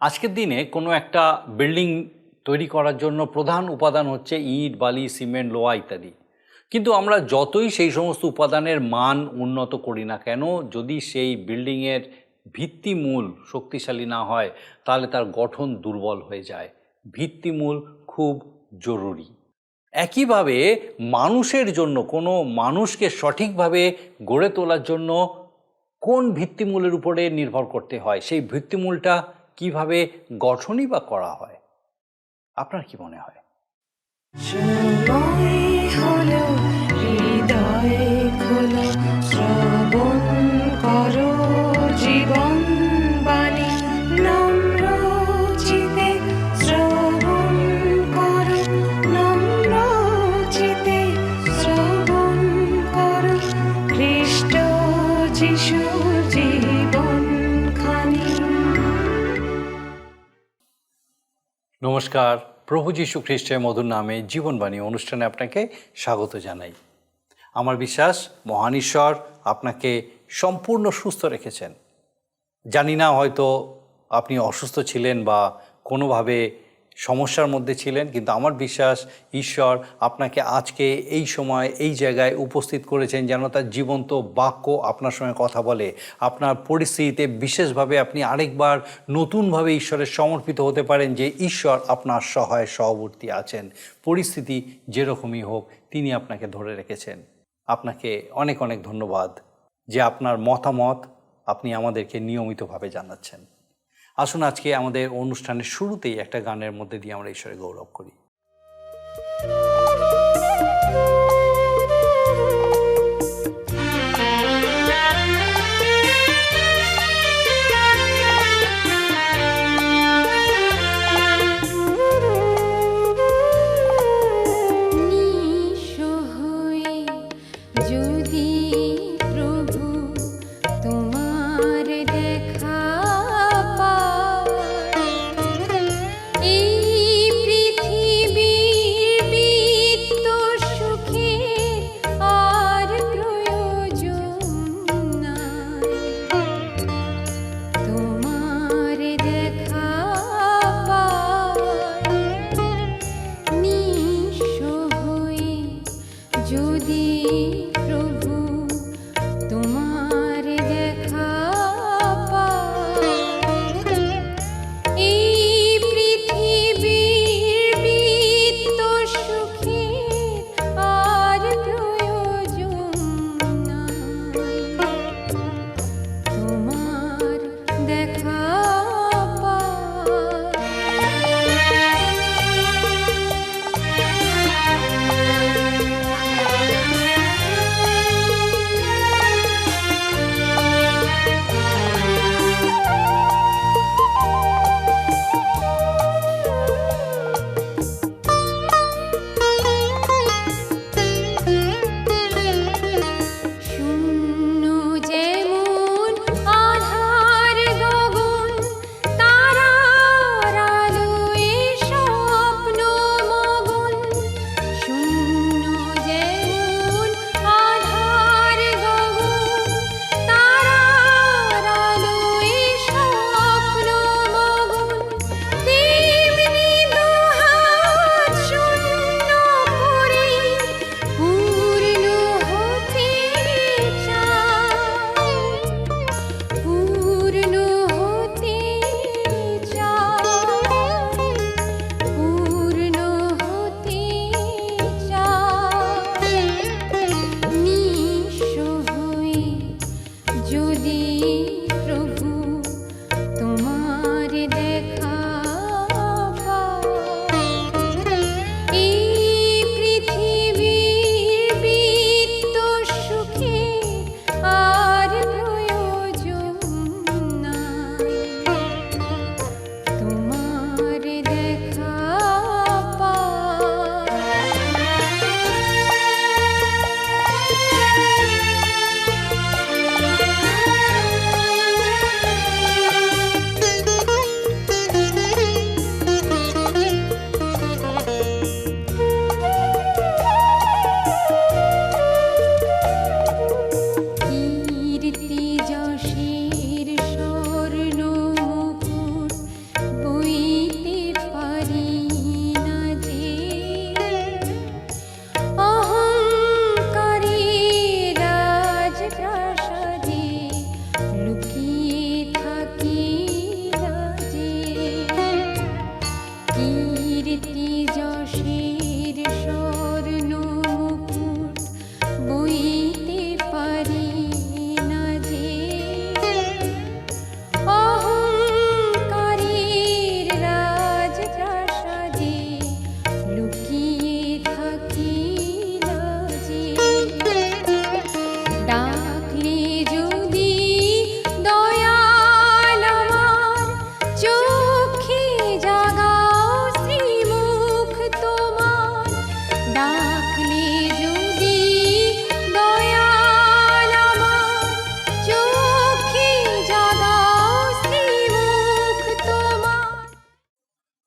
আজকের দিনে কোনো একটা বিল্ডিং তৈরি করার জন্য প্রধান উপাদান হচ্ছে ইট, বালি, সিমেন্ট, লোহা ইত্যাদি। কিন্তু আমরা যতই সেই সমস্ত উপাদানের মান উন্নত করি না কেন, যদি সেই বিল্ডিংয়ের ভিত্তিমূল শক্তিশালী না হয় তাহলে তার গঠন দুর্বল হয়ে যায়। ভিত্তিমূল খুব জরুরি। একইভাবে মানুষের জন্য, কোনো মানুষকে সঠিকভাবে গড়ে তোলার জন্য কোন ভিত্তিমূলের উপরে নির্ভর করতে হয়, সেই ভিত্তিমূলটা কিভাবে গঠনই বা করা হয়, আপনার কি মনে হয়? সময় হলো হৃদয় খোলো, শ্রবণ করো জীবন বাণী, নম্র চিতে শ্রবণ করো, নম্র চিতে শ্রবণ করো, খ্রিস্ট যিশুর জীবন খানি। নমস্কার, প্রভু যীশু খ্রিস্টের মধুর নামে জীবনবাণী অনুষ্ঠানে আপনাকে স্বাগত জানাই। আমার বিশ্বাস মহান ঈশ্বর আপনাকে সম্পূর্ণ সুস্থ রেখেছেন। জানি না, হয়তো আপনি অসুস্থ ছিলেন বা কোনোভাবে সমস্যার মধ্যে ছিলেন, কিন্তু আমার বিশ্বাস ঈশ্বর আপনাকে আজকে এই সময় এই জায়গায় উপস্থিত করেছেন যেন তার জীবন্ত বাক্য আপনার সঙ্গে কথা বলে। আপনার পরিস্থিতিতে বিশেষভাবে আপনি আরেকবার নতুনভাবে ঈশ্বরের সমর্পিত হতে পারেন, যে ঈশ্বর আপনার সহায় সহবর্তী আছেন। পরিস্থিতি যেরকমই হোক, তিনি আপনাকে ধরে রেখেছেন। আপনাকে অনেক অনেক ধন্যবাদ যে আপনার মতামত আপনি আমাদেরকে নিয়মিতভাবে জানাচ্ছেন। আসুন আজকে আমাদের অনুষ্ঠানের শুরুতেই একটা গানের মধ্যে দিয়ে আমরা ঈশ্বরের গৌরব করি। যদি প্রভু তোমার দেখা পাই, এই পৃথিবী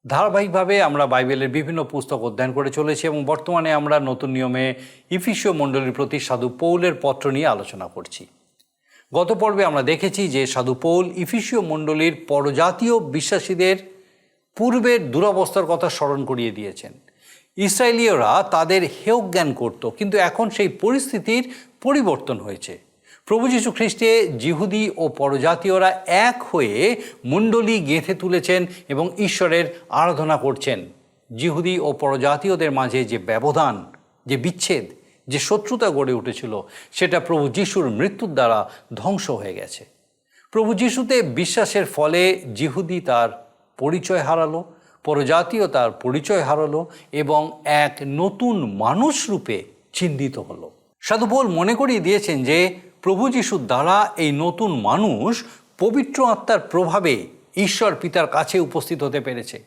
ধারাবাহিকভাবে আমরা বাইবেলের বিভিন্ন পুস্তক অধ্যয়ন করে চলেছি এবং বর্তমানে আমরা নতুন নিয়মে ইফিসীয় মণ্ডলীর প্রতি সাধু পৌলের পত্র নিয়ে আলোচনা করছি। গত পর্বে আমরা দেখেছি যে সাধু পৌল ইফিসীয় মণ্ডলীর পরজাতীয় বিশ্বাসীদের পূর্বের দুরবস্থার কথা স্মরণ করিয়ে দিয়েছেন। ইসরায়েলীয়রা তাদের হেয় জ্ঞান করত, কিন্তু এখন সেই পরিস্থিতির পরিবর্তন হয়েছে। প্রভু যীশু খ্রিস্টে যিহুদি ও পরজাতীয়রা এক হয়ে মণ্ডলী গেঁথে তুলেছেন এবং ঈশ্বরের আরাধনা করছেন। যিহুদি ও পরজাতীয়দের মাঝে যে ব্যবধান, যে বিচ্ছেদ, যে শত্রুতা গড়ে উঠেছিল, সেটা প্রভু যিশুর মৃত্যুর দ্বারা ধ্বংস হয়ে গেছে। প্রভু যিশুতে বিশ্বাসের ফলে যিহুদি তার পরিচয় হারালো, পরজাতীয় তার পরিচয় হারালো এবং এক নতুন মানুষ রূপে চিহ্নিত হলো। সাধু পৌল মনে করিয়ে দিয়েছেন যে প্রভু যিশুর দ্বারা এই নতুন মানুষ পবিত্র আত্মার প্রভাবে ঈশ্বর পিতার কাছে উপস্থিত হতে পেরেছে।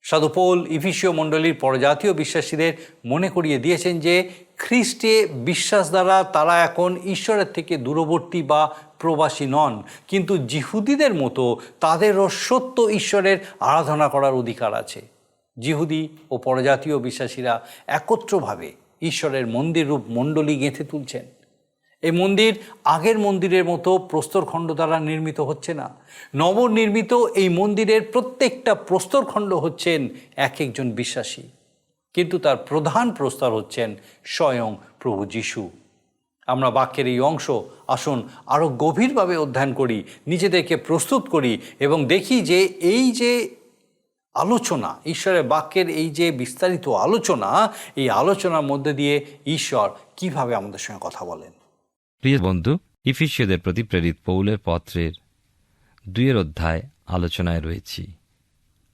সাধু পৌল ইফিসীয় মণ্ডলীর পরজাতীয় বিশ্বাসীদের মনে করিয়ে দিয়েছেন যে খ্রিস্টে বিশ্বাস দ্বারা তারা এখন ঈশ্বরের থেকে দূরবর্তী বা প্রবাসী নন, কিন্তু যিহুদিদের মতো তাদেরও সত্য ঈশ্বরের আরাধনা করার অধিকার আছে। যিহুদি ও পরজাতীয় বিশ্বাসীরা একত্রভাবে ঈশ্বরের মন্দির রূপ মণ্ডলী গেঁথে তুলছেন। এই মন্দির আগের মন্দিরের মতো প্রস্তরখণ্ড দ্বারা নির্মিত হচ্ছে না। নবনির্মিত এই মন্দিরের প্রত্যেকটা প্রস্তরখণ্ড হচ্ছেন এক একজন বিশ্বাসী, কিন্তু তার প্রধান প্রস্তর হচ্ছেন স্বয়ং প্রভু যিশু। আমরা বাক্যের এই অংশ আসুন আরও গভীরভাবে অধ্যয়ন করি, নিজেদেরকে প্রস্তুত করি এবং দেখি যে এই যে আলোচনা, ঈশ্বরের বাক্যের এই যে বিস্তারিত আলোচনা, এই আলোচনার মধ্যে দিয়ে ঈশ্বর কিভাবে আমাদের সঙ্গে কথা বলেন। প্রিয় বন্ধু, ইফিসীয়দের প্রতি প্রেরিত পৌলের পত্রের 2 অধ্যায় আলোচনায় রয়েছি।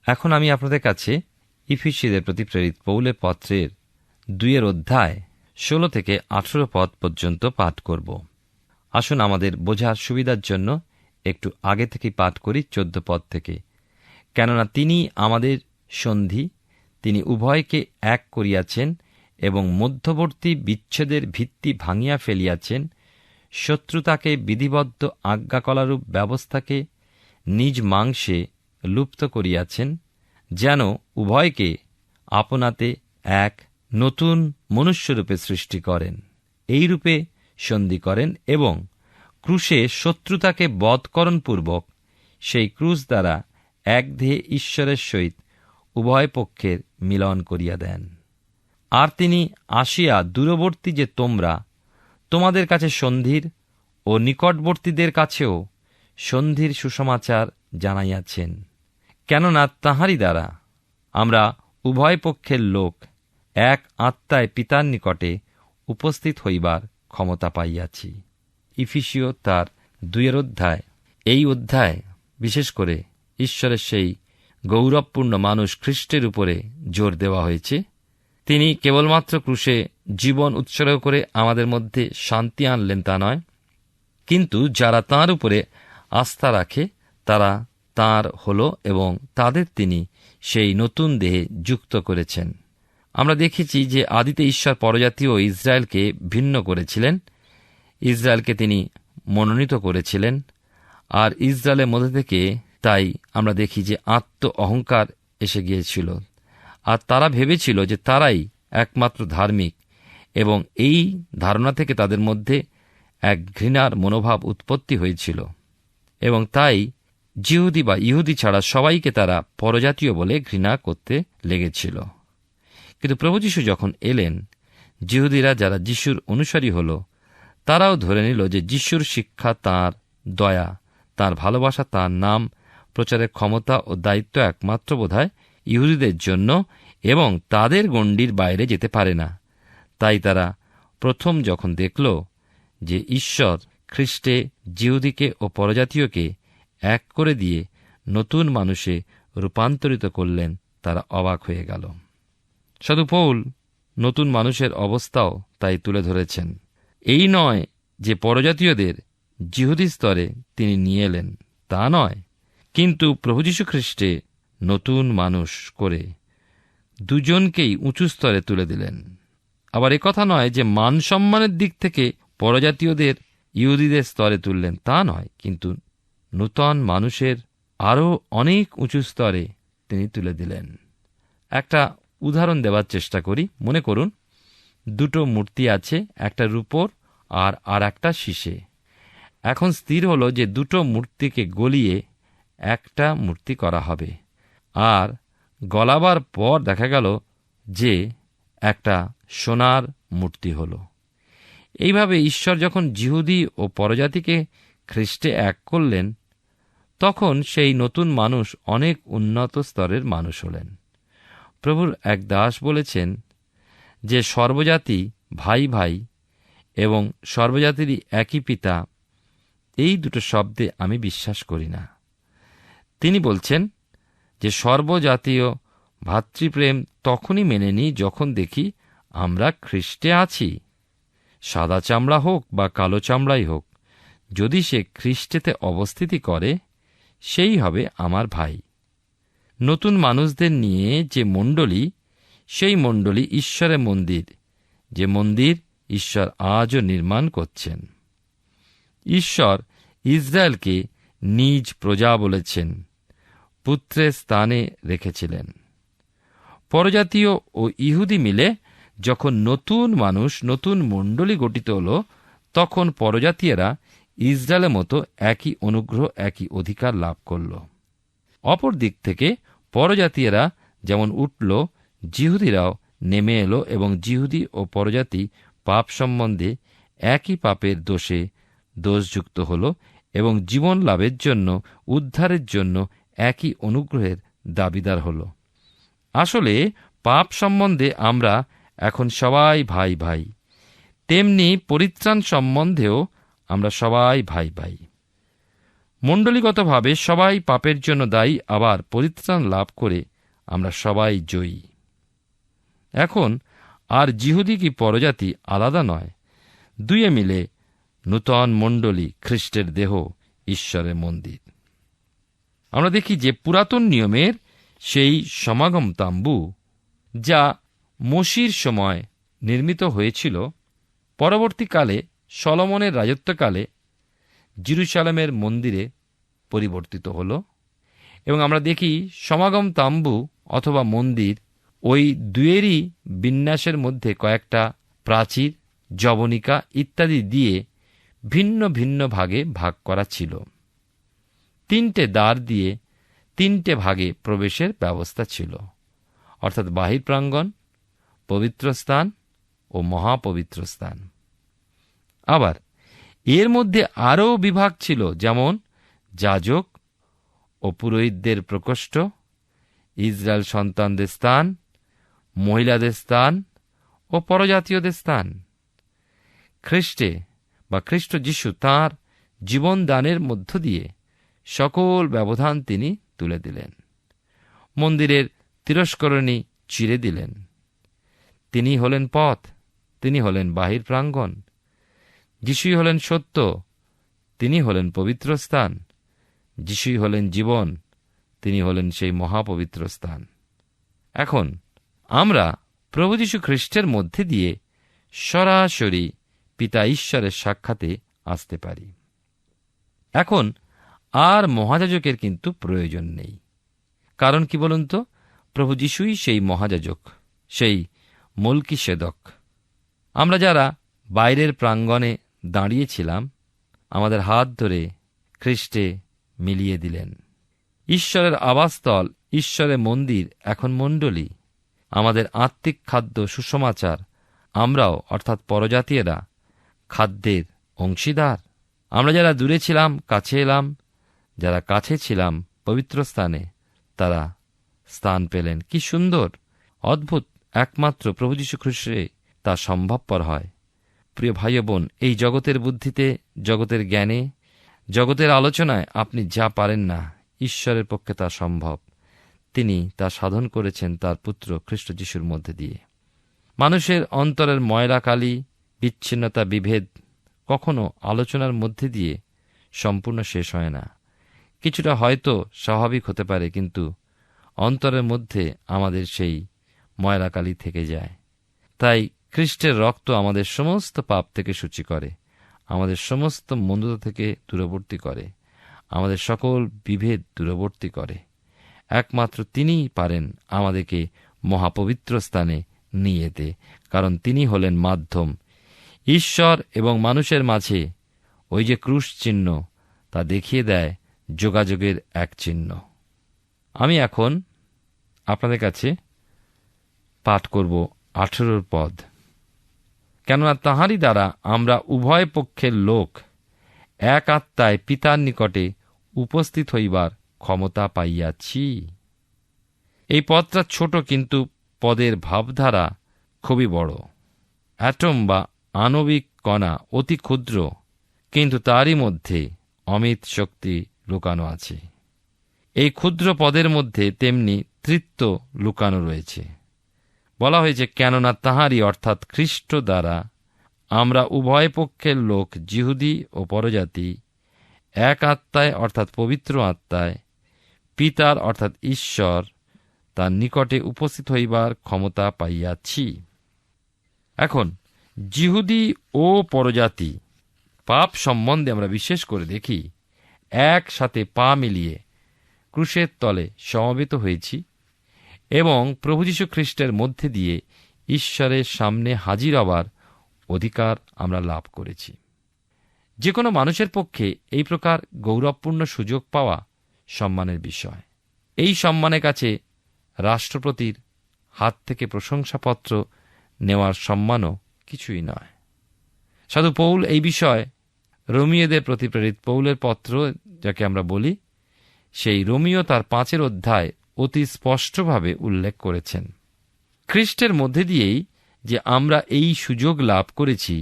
এখন আমি আপনাদের কাছে ইফিসীয়দের প্রতি প্রেরিত পৌলের পত্রের 2 অধ্যায় 16 থেকে 18 পদ পর্যন্ত পাঠ করব। আসুন আমাদের বোঝার সুবিধার জন্য একটু আগে থেকে পাঠ করি 14 পদ থেকে। কেননা তিনি আমাদের সন্ধি, তিনি উভয়কে এক করিয়াছেন এবং মধ্যবর্তী বিচ্ছেদের ভিত্তি ভাঙিয়া ফেলিয়াছেন, শত্রুতাকে বিধিবদ্ধ আজ্ঞাকলারূপ ব্যবস্থাকে নিজ মাংসে লুপ্ত করিয়াছেন, যেন উভয়কে আপনাতে এক নতুন মনুষ্যরূপে সৃষ্টি করেন, এই রূপে সন্ধি করেন এবং ক্রুশে শত্রুতাকে বধকরণপূর্বক সেই ক্রুশ দ্বারা এক দেহে ঈশ্বরের সহিত উভয় পক্ষের মিলন করিয়া দেন। আর তিনি আসিয়া দূরবর্তী যে তোমরা, তোমাদের কাছে সন্ধির ও নিকটবর্তীদের কাছেও সন্ধির সুসমাচার জানাইয়াছেন। কেননা তাঁহারই দ্বারা আমরা উভয় পক্ষের লোক এক আত্মায় পিতার নিকটে উপস্থিত হইবার ক্ষমতা পাইয়াছি। ইফিসীয় তার 2 অধ্যায়, এই অধ্যায় বিশেষ করে ঈশ্বরের সেই গৌরবপূর্ণ মানুষ খ্রিস্টের উপরে জোর দেওয়া হয়েছে। তিনি কেবলমাত্র ক্রুশে জীবন উৎসর্গ করে আমাদের মধ্যে শান্তি আনলেন তা নয়, কিন্তু যারা তাঁর উপরে আস্থা রাখে তারা তাঁর হল এবং তাদের তিনি সেই নতুন দেহে যুক্ত করেছেন। আমরা দেখেছি যে আদিতে ঈশ্বর পরজাতীয় ইসরায়েলকে ভিন্ন করেছিলেন, ইসরায়েলকে তিনি মনোনীত করেছিলেন, আর ইসরায়েলের মধ্যে থেকে তাই আমরা দেখি যে আত্ম অহংকার এসে গিয়েছিল, আর তারা ভেবেছিল যে তারাই একমাত্র ধার্মিক, এবং এই ধারণা থেকে তাদের মধ্যে এক ঘৃণার মনোভাব উৎপত্তি হয়েছিল, এবং তাই যিহুদি বা ইহুদি ছাড়া সবাইকে তারা পরজাতীয় বলে ঘৃণা করতে লেগেছিল। কিন্তু প্রভু যীশু যখন এলেন, যিহুদিরা যারা যিশুর অনুসারী হল, তারাও ধরে নিল যে যিশুর শিক্ষা, তাঁর দয়া, তাঁর ভালোবাসা, তাঁর নাম প্রচারের ক্ষমতা ও দায়িত্ব একমাত্র বোধহয় ইহুদিদের জন্য এবং তাদের গণ্ডির বাইরে যেতে পারে না। তাই তারা প্রথম যখন দেখল যে ঈশ্বর খ্রিস্টে যিহুদিকে ও পরজাতীয়কে এক করে দিয়ে নতুন মানুষে রূপান্তরিত করলেন, তারা অবাক হয়ে গেল। সাধু পৌল নতুন মানুষের অবস্থাও তাই তুলে ধরেছেন। এই নয় যে পরজাতীয়দের যিহুদি স্তরে তিনি নিয়ে এলেন, তা নয়, কিন্তু প্রভু যীশু খ্রিস্টে নতুন মানুষ করে দুজনকেই উঁচু স্তরে তুলে দিলেন। আবার একথা নয় যে মান সম্মানের দিক থেকে পরজাতীয়দের ইহুদিদের স্তরে তুললেন, তা নয়, কিন্তু নূতন মানুষের আরও অনেক উঁচু স্তরে তিনি তুলে দিলেন। একটা উদাহরণ দেওয়ার চেষ্টা করি। মনে করুন, দুটো মূর্তি আছে, একটা রূপোর আর একটা সীসে। এখন স্থির হলো যে দুটো মূর্তিকে গলিয়ে একটা মূর্তি করা হবে, আর গলাবার পর দেখা গেল যে একটা সোনার মূর্তি হল। এইভাবে ঈশ্বর যখন যিহুদি ও পরজাতিকে খ্রিস্টে এক করলেন, তখন সেই নতুন মানুষ অনেক উন্নত স্তরের মানুষ হলেন। প্রভুর এক দাস বলেছেন যে সর্বজাতি ভাই ভাই এবং সর্বজাতিরই একই পিতা, এই দুটো শব্দে আমি বিশ্বাস করি না। তিনি বলছেন যে সর্বজাতীয় ভ্রাতৃপ্রেম তখনই মেনে নিই যখন দেখি আমরা খ্রিস্টে আছি। সাদা চামড়া হোক বা কালো চামড়াই হোক, যদি সে খ্রিস্টেতে অবস্থিতি করে, সেই হবে আমার ভাই। নতুন মানুষদের নিয়ে যে মণ্ডলী, সেই মণ্ডলী ঈশ্বরের মন্দির, যে মন্দির ঈশ্বর আজও নির্মাণ করছেন। ঈশ্বর ইসরায়েলকে নিজ প্রজা বলেছেন, পুত্রের স্থানে রেখেছিলেন। পরজাতীয় ও ইহুদি মিলে যখন নতুন মানুষ, নতুন মণ্ডলী গঠিত হল, তখন পরজাতীয়রা ইসরায়েলের মতো একই অনুগ্রহ, একই অধিকার লাভ করল। অপর দিক থেকে পরজাতীয়রা যেমন উঠল, যিহুদিরাও নেমে এলো এবং যিহুদি ও পরজাতি পাপ সম্বন্ধে একই পাপের দোষে দোষযুক্ত হল এবং জীবন লাভের জন্য, উদ্ধারের জন্য একই অনুগ্রহের দাবিদার হল। আসলে পাপ সম্বন্ধে আমরা এখন সবাই ভাই ভাই, তেমনি পরিত্রাণ সম্বন্ধেও আমরা সবাই ভাই ভাই। মণ্ডলীগতভাবে সবাই পাপের জন্য দায়ী, আবার পরিত্রাণ লাভ করে আমরা সবাই জয়ী। এখন আর যিহুদি কি পরজাতি আলাদা নয়, দুয়ে মিলে নূতন মণ্ডলী, খ্রিস্টের দেহ, ঈশ্বরের মন্দির। আমরা দেখি যে পুরাতন নিয়মের সেই সমাগম তাম্বু, যা মসির সময় নির্মিত হয়েছিল, পরবর্তীকালে সলোমনের রাজত্বকালে জেরুজালেমের মন্দিরে পরিবর্তিত হল। এবং আমরা দেখি সমাগম তাম্বু অথবা মন্দির, ওই দুয়েরই বিন্যাসের মধ্যে কয়েকটা প্রাচীর, জবনিকা ইত্যাদি দিয়ে ভিন্ন ভিন্ন ভাগে ভাগ করা ছিল। 3টে দ্বার দিয়ে 3টে ভাগে প্রবেশের ব্যবস্থা ছিল, অর্থাৎ বাহির প্রাঙ্গণ, পবিত্র স্থান ও মহাপবিত্র স্থান। আবার এর মধ্যে আরও বিভাগ ছিল, যেমন যাজক ও পুরোহিতদের প্রকোষ্ঠ, ইসরায়েল সন্তানদের স্থান, মহিলাদের স্থান ও পরজাতীয়দের স্থান। খ্রিস্টে বা খ্রিস্ট যিশু তাঁর জীবন দানের মধ্য দিয়ে সকল ব্যবধান তিনি তুলে দিলেন। মন্দিরের তিরস্করণী চিরে দিলেন। তিনি হলেন পথ, তিনি হলেন বাহির প্রাঙ্গণ। যিশুই হলেন সত্য, তিনি হলেন পবিত্র স্থান। যিশুই হলেন জীবন, তিনি হলেন সেই মহাপবিত্র স্থান। এখন আমরা প্রভু যীশু খ্রিস্টের মধ্যে দিয়ে সরাসরি পিতা ঈশ্বরের সাক্ষাতে আসতে পারি। এখন আর মহাযাজকের কিন্তু প্রয়োজন নেই। কারণ কি বলুন তো? প্রভু যীশুই সেই মহাযাজক, সেই মলকিসেদক। আমরা যারা বাইরের প্রাঙ্গণে দাঁড়িয়েছিলাম, আমাদের হাত ধরে খ্রিস্টে মিলিয়ে দিলেন। ঈশ্বরের আবাসস্থল, ঈশ্বরের মন্দির এখন মণ্ডলী। আমাদের আত্মিক খাদ্য সুসমাচার, আমরাও অর্থাৎ পরজাতীয়রা খাদ্যের অংশীদার। আমরা যারা দূরে ছিলাম কাছে এলাম, যারা কাছে ছিলাম পবিত্র স্থানে, তারা স্থান পেলেন। কি সুন্দর, অদ্ভুত! একমাত্র প্রভু যীশু খ্রিস্টে তা সম্ভবপর হয়। প্রিয় ভাই বোন, এই জগতের বুদ্ধিতে, জগতের জ্ঞানে, জগতের আলোচনায় আপনি যা পারেন না, ঈশ্বরের পক্ষে তা সম্ভব। তিনি তা সাধন করেছেন তার পুত্র খ্রিস্ট যিশুর মধ্যে দিয়ে। মানুষের অন্তরের ময়লা কালি, বিচ্ছিন্নতা, বিভেদ কখনো আলোচনার মধ্যে দিয়ে সম্পূর্ণ শেষ হয় না। কিছুটা হয়তো স্বাভাবিক হতে পারে, কিন্তু অন্তরের মধ্যে আমাদের সেই ময়লা কালি থেকে যায়। তাই খ্রিস্টের রক্ত আমাদের সমস্ত পাপ থেকে সূচি করে, আমাদের সমস্ত মন্দতা থেকে দূরবর্তী করে, আমাদের সকল বিভেদ দূরবর্তী করে। একমাত্র তিনিই পারেন আমাদেরকে মহাপবিত্র স্থানে নিয়ে যেতে, কারণ তিনি হলেন মাধ্যম। ঈশ্বর এবং মানুষের মাঝে ওই যে ক্রুশ চিহ্ন, তা দেখিয়ে দেয় যোগাযোগের এক চিহ্ন। আমি এখন আপনাদের কাছে পাঠ করব 18 পদ। কেননা তাঁহারই দ্বারা আমরা উভয় পক্ষের লোক এক আত্মায় পিতার নিকটে উপস্থিত হইবার ক্ষমতা পাইয়াছি। এই পদটা ছোট, কিন্তু পদের ভাবধারা খুবই বড়। অ্যাটম বা আণবিক কণা অতি ক্ষুদ্র, কিন্তু তারই মধ্যে অমিত শক্তি লুকানো আছে। এই ক্ষুদ্র পদের মধ্যে তেমনি তৃত্ব লুকানো রয়েছে। বলা হয়েছে, কেননা তাঁহারই অর্থাৎ খ্রিস্ট দ্বারা আমরা উভয় পক্ষের লোক, যিহুদি ও পরজাতি, এক আত্মায় অর্থাৎ পবিত্র আত্মায় পিতার অর্থাৎ ঈশ্বর তার নিকটে উপস্থিত হইবার ক্ষমতা পাইয়াছি। এখন যিহুদি ও পরজাতি পাপ সম্বন্ধে আমরা বিশেষ করে দেখি, একসাথে পা মিলিয়ে ক্রুশের তলে সমবেত হয়েছি এবং প্রভু যীশু খ্রিস্টের মধ্যে দিয়ে ঈশ্বরের সামনে হাজির হবার অধিকার আমরা লাভ করেছি। যে কোনো মানুষের পক্ষে এই প্রকার গৌরবপূর্ণ সুযোগ পাওয়া সম্মানের বিষয়। এই সম্মানের কাছে রাষ্ট্রপতির হাত থেকে প্রশংসাপত্র নেওয়ার সম্মানও কিছুই নয়। সাধু পৌল এই বিষয়ে রোমীয়দের প্রতি প্রেরিত পৌলের পত্র, যাকে আমরা বলি, সেই রোমীয় তার 5 অধ্যায় অতি স্পষ্টভাবে উল্লেখ করেছেন। খ্রিস্টের মধ্যে দিয়েই যে আমরা এই সুযোগ লাভ করেছি,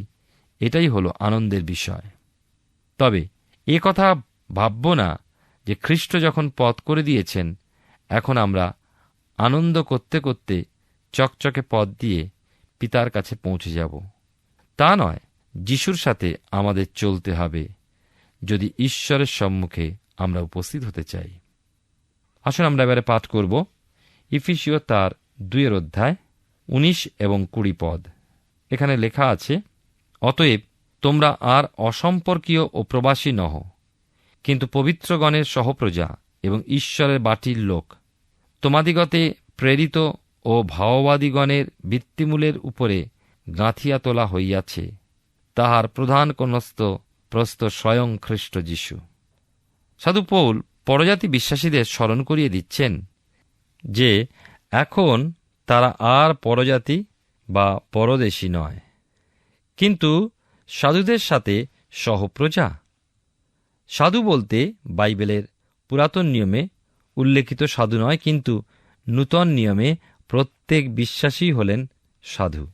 এটাই হলো আনন্দের বিষয়। তবে এ কথা ভাবব না যে খ্রিস্ট যখন পথ করে দিয়েছেন, এখন আমরা আনন্দ করতে করতে চকচকে পথ দিয়ে পিতার কাছে পৌঁছে যাব। তা নয়, যিশুর সাথে আমাদের চলতে হবে যদি ঈশ্বরের সম্মুখে আমরা উপস্থিত হতে চাই। আসুন আমরা এবারে পাঠ করব ইফিসীয় তার 2 অধ্যায় 19 এবং 20 পদ। এখানে লেখা আছে, অতএব তোমরা আর অসম্পর্কীয় ও প্রবাসী নহ, কিন্তু পবিত্রগণের সহপ্রজা এবং ঈশ্বরের বাটির লোক। তোমাদিগতে প্রেরিত ও ভাওবাদীগণের ভিত্তিমূলের উপরে গাঁথিয়া তোলা হইয়াছে, তাহার প্রধান কোনস্থ প্রস্থ স্বয়ং খ্রিস্ট যীশু। সাধু পৌল পরজাতি বিশ্বাসীদের স্মরণ করিয়ে দিচ্ছেন যে এখন তারা আর পরজাতি বা পরদেশী নয়, কিন্তু সাধুদের সাথে সহপ্রজা। সাধু বলতে বাইবেলের পুরাতন নিয়মে উল্লেখিত সাধু নয়, কিন্তু নূতন নিয়মে প্রত্যেক বিশ্বাসী হলেন সাধু।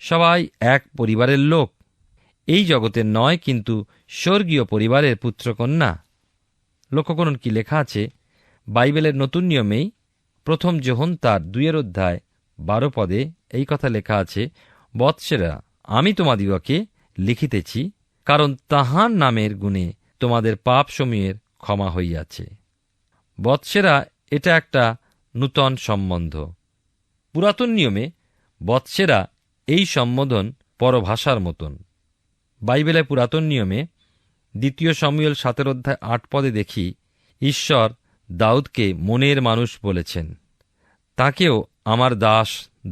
সবাই এক পরিবারের লোক, এই জগতের নয়, কিন্তু স্বর্গীয় পরিবারের পুত্রকন্যা। লক্ষ্য করুন কি লেখা আছে বাইবেলের নতুন নিয়মেই 1 যোহন তার 2 অধ্যায় 12 পদে। এই কথা লেখা আছে, বৎসেরা, আমি তোমাদিগকে লিখিতেছি, কারণ তাঁহার নামের গুণে তোমাদের পাপসমূহের ক্ষমা হইয়াছে। বৎসেরা, এটা একটা নূতন সম্বন্ধ। পুরাতন নিয়মে বৎসেরা এই সম্বোধন পরভাষার মতন। বাইবেলের পুরাতন নিয়মে 2 শমূয়েল 7 অধ্যায় 8 পদে দেখি, ঈশ্বর দাউদকে মনের মানুষ বলেছেন। তাকেও আমার দাস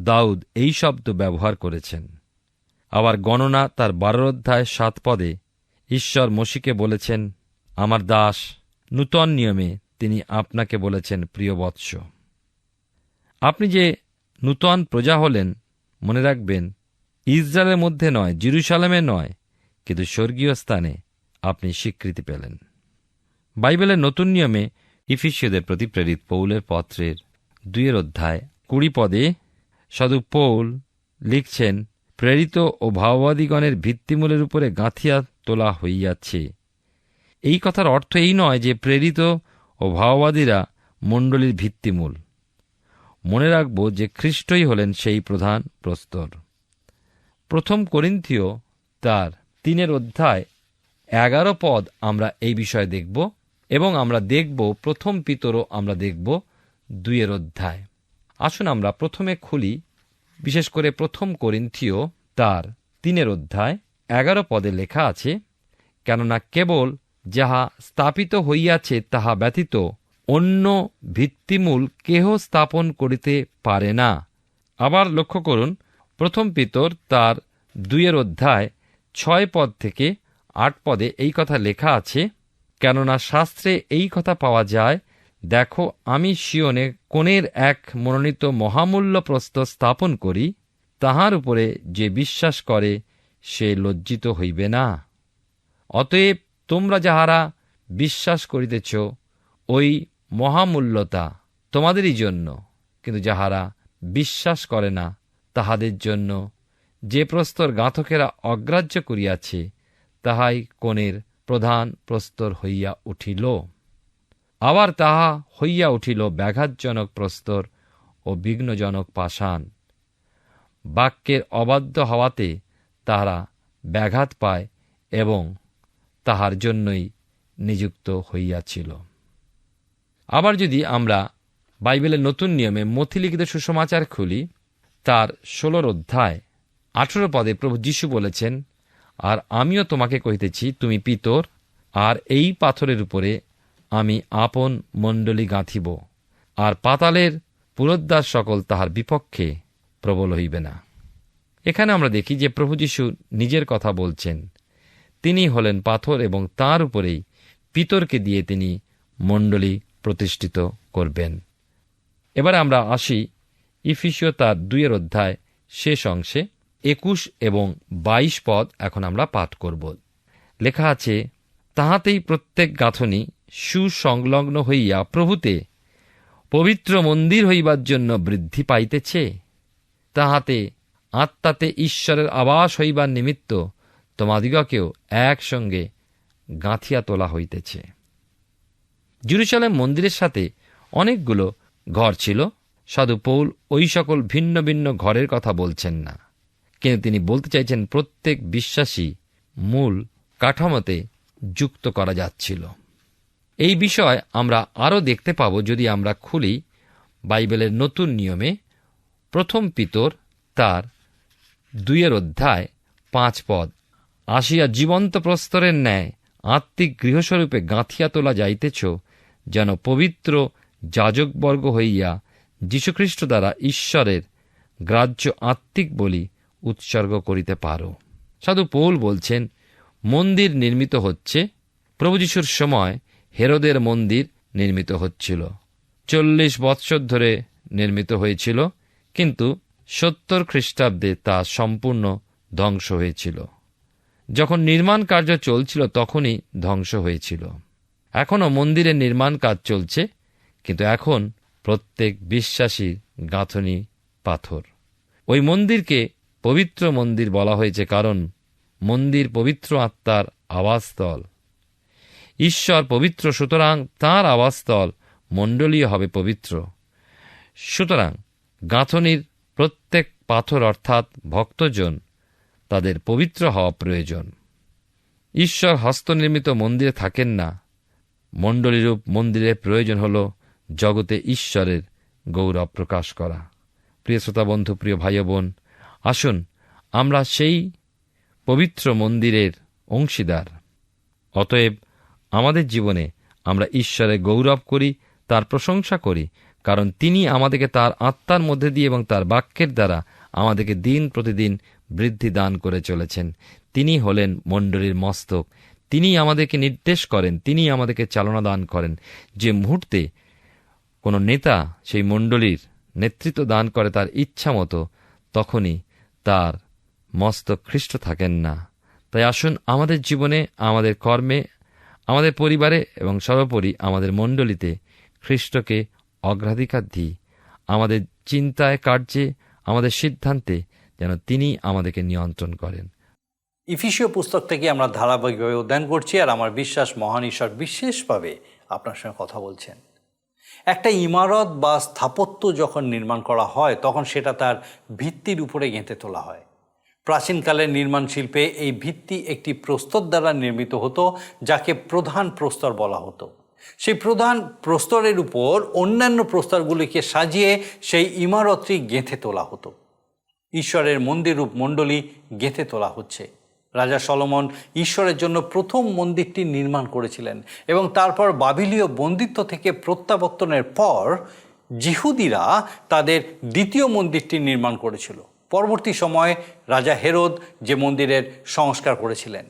দাউদ এই শব্দ ব্যবহার করেছেন। আবার গণনা তার 12 অধ্যায় 7 পদে ঈশ্বর মসিকে বলেছেন, আমার দাস। নূতন নিয়মে তিনি আপনাকে বলেছেন প্রিয় বৎস। আপনি যে নূতন প্রজা হলেন, মনে রাখবেন, ইসরায়েলের মধ্যে নয়, জেরুজালেমে নয়, কিন্তু স্বর্গীয় স্থানে আপনি স্বীকৃতি পেলেন। বাইবেলের নতুন নিয়মে ইফিসীয়দের প্রতি প্রেরিত পৌলের পত্রের 2 অধ্যায় 20 পদে সাধু পৌল লিখছেন, প্রেরিত ও ভাওবাদীগণের ভিত্তিমূলের উপরে গাঁথিয়া তোলা হইয়াছে। এই কথার অর্থ এই নয় যে প্রেরিত ও ভাওবাদীরা মণ্ডলীর ভিত্তিমূল। মনে রাখব যে খ্রিস্টই হলেন সেই প্রধান প্রস্তর। 1 করিন্থীয় তার 3 অধ্যায় 11 পদ আমরা এই বিষয়ে দেখব, এবং আমরা দেখব 1 পিতরও আমরা দেখব 2 অধ্যায়। আসুন আমরা প্রথমে খুলি, বিশেষ করে 1 করিন্থীয় তার 3 অধ্যায় 11 পদে লেখা আছে, কেননা কেবল যাহা স্থাপিত হইয়াছে তাহা ব্যতীত অন্য ভিত্তিমূল কেহ স্থাপন করিতে পারে না। আবার লক্ষ্য করুন, প্রথম পিতর তার 2 অধ্যায় 6 পদ থেকে 8 পদে এই কথা লেখা আছে, কেননা শাস্ত্রে এই কথা পাওয়া যায়, দেখো আমি সিয়নে কোণের এক মনোনীত মহামূল্য প্রস্তর স্থাপন করি, তাহার উপরে যে বিশ্বাস করে সে লজ্জিত হইবে না। অতএব তোমরা যাহারা বিশ্বাস করিতেছ, ওই মহামূল্যতা তোমাদেরই জন্য, কিন্তু যাহারা বিশ্বাস করে না তাহাদের জন্য যে প্রস্তর গাঁথকেরা অগ্রাহ্য করিয়াছে, তাহাই কোণের প্রধান প্রস্তর হইয়া উঠিল। আবার তাহা হইয়া উঠিল ব্যাঘাতজনক প্রস্তর ও বিঘ্নজনক পাষাণ। বাক্যের অবাধ্য হওয়াতে তাহারা ব্যাঘাত পায় এবং তাহার জন্যই নিযুক্ত হইয়াছিল। আবার যদি আমরা বাইবেলের নতুন নিয়মে মথিলিখিত সুসমাচার খুলি, তার 16 অধ্যায় 18 পদে প্রভু যীশু বলেছেন, আর আমিও তোমাকে কহিতেছি, তুমি পিতর, আর এই পাথরের উপরে আমি আপন মণ্ডলী গাঁথিব, আর পাতালের পুরোদ্বার সকল তাহার বিপক্ষে প্রবল হইবে না। এখানে আমরা দেখি যে প্রভু যীশু নিজের কথা বলছেন। তিনি হলেন পাথর এবং তার উপরেই পিতরকে দিয়ে তিনি মণ্ডলী প্রতিষ্ঠিত করবেন। এবারে আমরা আসি ইফিসীয় তার 2 অধ্যায় শেষ অংশে 21 এবং 22 পদ এখন আমরা পাঠ করব। লেখা আছে, তাহাতেই প্রত্যেক গাঁথনি সুসংলগ্ন হইয়া প্রভূতে পবিত্র মন্দির হইবার জন্য বৃদ্ধি পাইতেছে, তাহাতে আত্মাতে ঈশ্বরের আবাস হইবার নিমিত্ত তোমাদিগকেও একসঙ্গে গাঁথিয়া তোলা হইতেছে। জেরুজালেম মন্দিরের সাথে অনেকগুলো ঘর ছিল। সাধু পৌল ওই সকল ভিন্ন ভিন্ন ঘরের কথা বলছেন না, কিন্তু তিনি বলতে চাইছেন প্রত্যেক বিশ্বাসী মূল কাঠামোতে যুক্ত করা যাচ্ছিল। এই বিষয় আমরা আরও দেখতে পাব যদি আমরা খুলি বাইবেলের নতুন নিয়মে প্রথম পিতর তার 2 অধ্যায় 5 পদ। আসিয়া জীবন্ত প্রস্তরের ন্যায় আত্মিক গৃহস্বরূপে গাঁথিয়া তোলা যাইতেছ, যেন পবিত্র যাজকবর্গ হইয়া যীশুখ্রিস্ট দ্বারা ঈশ্বরের গ্রাহ্য আত্মিক বলি উৎসর্গ করিতে পারো। সাধু পৌল বলছেন, মন্দির নির্মিত হচ্ছে। প্রভু যীশুর সময় হেরোদের মন্দির নির্মিত হচ্ছিল, 40 বৎসর ধরে নির্মিত হয়েছিল, কিন্তু 70 খ্রিস্টাব্দে তা সম্পূর্ণ ধ্বংস হয়েছিল। যখন নির্মাণ কার্য চলছিল তখনই ধ্বংস হয়েছিল। এখনও মন্দিরের নির্মাণ কাজ চলছে, কিন্তু এখন প্রত্যেক বিশ্বাসীর গাঁথনি পাথর। ওই মন্দিরকে পবিত্র মন্দির বলা হয়েছে, কারণ মন্দির পবিত্র আত্মার আবাসস্থল। ঈশ্বর পবিত্র, সুতরাং তাঁর আবাসস্থল মণ্ডলীয় হবে পবিত্র। সুতরাং গাঁথনির প্রত্যেক পাথর অর্থাৎ ভক্তজন তাদের পবিত্র হওয়া প্রয়োজন। ঈশ্বর হস্তনির্মিত মন্দিরে থাকেন না। মণ্ডলীরূপ মন্দিরের প্রয়োজন হল জগতে ঈশ্বরের গৌরব প্রকাশ করা। প্রিয় শ্রোতা বন্ধু, প্রিয় ভাই বোন, আসুন আমরা সেই পবিত্র মন্দিরের অংশীদার। অতএব আমাদের জীবনে আমরা ঈশ্বরের গৌরব করি, তার প্রশংসা করি, কারণ তিনি আমাদেরকে তার আত্মার মধ্যে দিয়ে এবং তার বাক্যের দ্বারা আমাদেরকে দিন প্রতিদিন বৃদ্ধি দান করে চলেছেন। তিনি হলেন মণ্ডলীর মস্তক। তিনি আমাদেরকে নির্দেশ করেন, তিনি আমাদেরকে চালনা দান করেন। যে মুহূর্তে কোনো নেতা সেই মণ্ডলীর নেতৃত্ব দান করে তার ইচ্ছা মতো, তখনই তার মস্তক খ্রিস্ট থাকেন না। তাই আসুন আমাদের জীবনে, আমাদের কর্মে, আমাদের পরিবারে এবং সর্বোপরি আমাদের মণ্ডলীতে খ্রিস্টকে অগ্রাধিকার দিই। আমাদের চিন্তায়, কার্যে, আমাদের সিদ্ধান্তে যেন তিনি আমাদেরকে নিয়ন্ত্রণ করেন। ইফিসীয় পুস্তক থেকে আমরা ধারাবাহিকভাবে অধ্যয়ন করছি, আর আমার বিশ্বাস মহান ঈশ্বর বিশেষভাবে আপনার সঙ্গে কথা বলছেন। একটা ইমারত বা স্থাপত্য যখন নির্মাণ করা হয়, তখন সেটা তার ভিত্তির উপরে গেঁথে তোলা হয়। প্রাচীনকালের নির্মাণ শিল্পে এই ভিত্তি একটি প্রস্তর দ্বারা নির্মিত হতো, যাকে প্রধান প্রস্তর বলা হতো। সেই প্রধান প্রস্তরের উপর অন্যান্য প্রস্তরগুলিকে সাজিয়ে সেই ইমারতটি গেঁথে তোলা হতো। ঈশ্বরের মন্দিররূপ মণ্ডলী গেঁথে তোলা হচ্ছে। রাজা সলোমন ঈশ্বরের জন্য প্রথম মন্দিরটি নির্মাণ করেছিলেন এবং তারপর বাবিলীয় বন্দিত্ব থেকে প্রত্যাবর্তনের পর যিহুদিরা তাদের দ্বিতীয় মন্দিরটি নির্মাণ করেছিল। পরবর্তী সময়ে রাজা হেরোদ যে মন্দিরের সংস্কার করেছিলেন।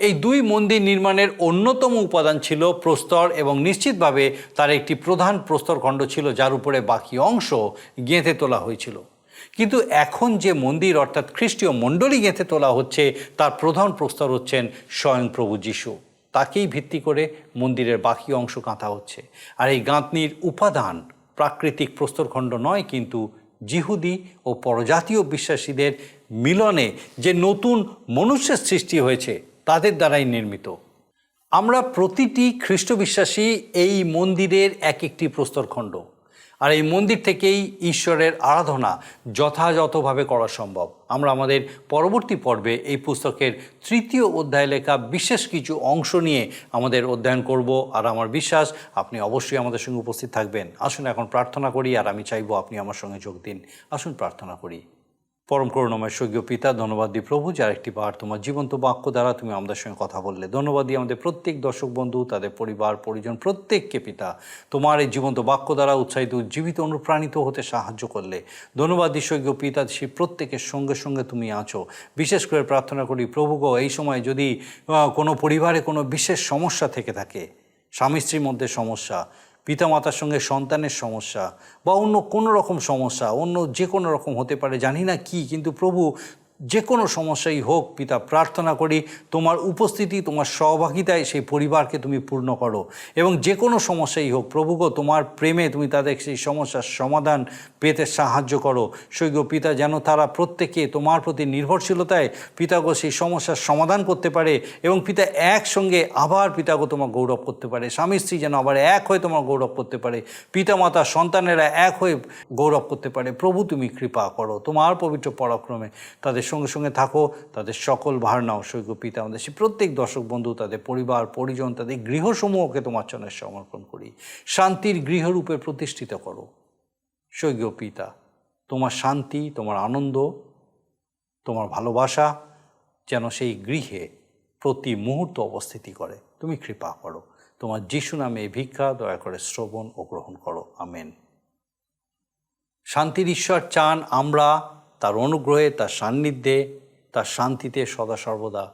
এই দুই মন্দির নির্মাণের অন্যতম উপাদান ছিল প্রস্তর এবং নিশ্চিতভাবে তার একটি প্রধান প্রস্তরখণ্ড ছিল যার উপরে বাকি অংশ গেঁথে তোলা হয়েছিল। কিন্তু এখন যে মন্দির অর্থাৎ খ্রিস্টীয় মণ্ডলী গেঁথে তোলা হচ্ছে তার প্রধান প্রস্তর হচ্ছেন স্বয়ং প্রভু যিশু। তাকেই ভিত্তি করে মন্দিরের বাকি অংশ গাঁথা হচ্ছে। আর এই গাঁথনির উপাদান প্রাকৃতিক প্রস্তরখণ্ড নয়, কিন্তু যিহুদি ও পরজাতীয় বিশ্বাসীদের মিলনে যে নতুন মনুষ্যের সৃষ্টি হয়েছে তাদের দ্বারাই নির্মিত। আমরা প্রতিটি খ্রিস্ট বিশ্বাসী এই মন্দিরের এক একটি প্রস্তরখণ্ড, আর এই মন্দির থেকেই ঈশ্বরের আরাধনা যথাযথভাবে করা সম্ভব। আমরা আমাদের পরবর্তী পর্বে এই পুস্তকের 3য় অধ্যায়ে লেখা বিশেষ কিছু অংশ নিয়ে আমাদের অধ্যয়ন করব, আর আমার বিশ্বাস আপনি অবশ্যই আমাদের সঙ্গে উপস্থিত থাকবেন। আসুন এখন প্রার্থনা করি, আর আমি চাইবো আপনি আমার সঙ্গে যোগ দিন। আসুন প্রার্থনা করি। পরম করুণাময় স্বর্গীয় পিতা, ধন্যবাদ দিই প্রভু যে আরেকটি বার তোমার জীবন্ত বাক্য দ্বারা তুমি আমাদের সঙ্গে কথা বললে। ধন্যবাদ দিই আমাদের প্রত্যেক দর্শক বন্ধু, তাদের পরিবার পরিজন প্রত্যেককে পিতা তোমার এই জীবন্ত বাক্য দ্বারা উৎসাহিত উজ্জীবিত অনুপ্রাণিত হতে সাহায্য করলে। ধন্যবাদ দিই স্বর্গীয় পিতা, সেই প্রত্যেকের সঙ্গে সঙ্গে তুমি আছো। বিশেষ করে প্রার্থনা করি প্রভু গো, এই সময় যদি কোনো পরিবারে কোনো বিশেষ সমস্যা থেকে থাকে, স্বামী স্ত্রীর মধ্যে সমস্যা, পিতামাতার সঙ্গে সন্তানের সমস্যা, বা অন্য কোনো রকম সমস্যা, অন্য যে কোনো রকম হতে পারে, জানি না কি, কিন্তু প্রভু যে কোনো সমস্যাই হোক পিতা, প্রার্থনা করি তোমার উপস্থিতি, তোমার সহভাগিতায় সেই পরিবারকে তুমি পূর্ণ করো। এবং যে কোনো সমস্যাই হোক প্রভু গো, তোমার প্রেমে তুমি তাদের সেই সমস্যার সমাধান পেতে সাহায্য করো। স্বর্গীয় পিতা, যেন তারা প্রত্যেকে তোমার প্রতি নির্ভরশীলতায় পিতাগো সেই সমস্যার সমাধান করতে পারে, এবং পিতা একসঙ্গে আবার পিতাগো তোমার গৌরব করতে পারে। স্বামী স্ত্রী যেন আবার এক হয়ে তোমার গৌরব করতে পারে, পিতামাতা সন্তানেরা এক হয়ে গৌরব করতে পারে। প্রভু তুমি কৃপা করো, তোমার পবিত্র পরাক্রমে তাদের সঙ্গে সঙ্গে থাকো, তাদের সকল ভার নাও। স্বর্গীয় পিতা, আমাদের সে প্রত্যেক দর্শক বন্ধু, তাদের পরিবার পরিজন, তাদের গৃহসমূহকে তোমার চরণে সমর্পণ করি। শান্তির গৃহরূপে প্রতিষ্ঠিত করো স্বর্গীয় পিতা। তোমার শান্তি, তোমার আনন্দ, তোমার ভালোবাসা যেন সেই গৃহে প্রতি মুহূর্ত অবস্থিতি করে, তুমি কৃপা করো। তোমার যিশু নামে এই ভিক্ষা দয়া করে শ্রবণ ও গ্রহণ করো, আমেন। শান্তির ঈশ্বর চান আমরা তার অনুগ্রহে, তার সান্নিধ্যে, তার শান্তিতে সদা সর্বদা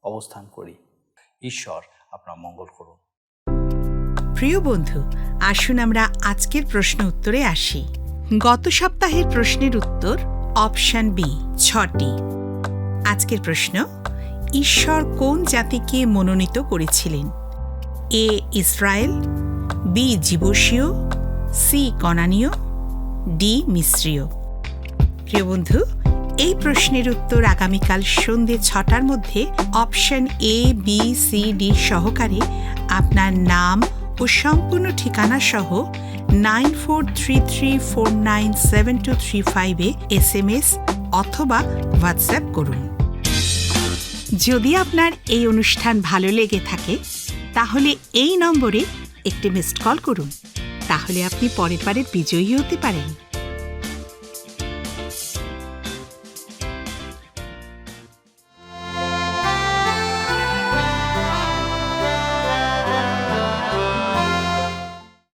অবস্থান করি। ঈশ্বর আপনার মঙ্গল করুন। প্রিয় বন্ধু, আসুন আমরা আজকের প্রশ্ন উত্তরে আসি। গত সপ্তাহের প্রশ্নের উত্তর অপশন বি, 6টি। আজকের প্রশ্ন, ঈশ্বর কোন জাতিকে মনোনীত করেছিলেন? এ ইসরায়েল, বি জীবসীয়, সি কনানীয়, ডি মিস্রীয়। প্রিয় বন্ধু, এই প্রশ্নের উত্তর আগামীকাল সন্ধ্যে 6টার মধ্যে option A, B, C, D সহকারে আপনার নাম ও সম্পূর্ণ ঠিকানা সহ 9433497235 SMS অথবা হোয়াটসঅ্যাপ করুন। যদি আপনার এই অনুষ্ঠান ভালো লেগে থাকে তাহলে এই নম্বরে একটি মিসড কল করুন, তাহলে আপনি পরের বারে বিজয়ী হতে পারেন।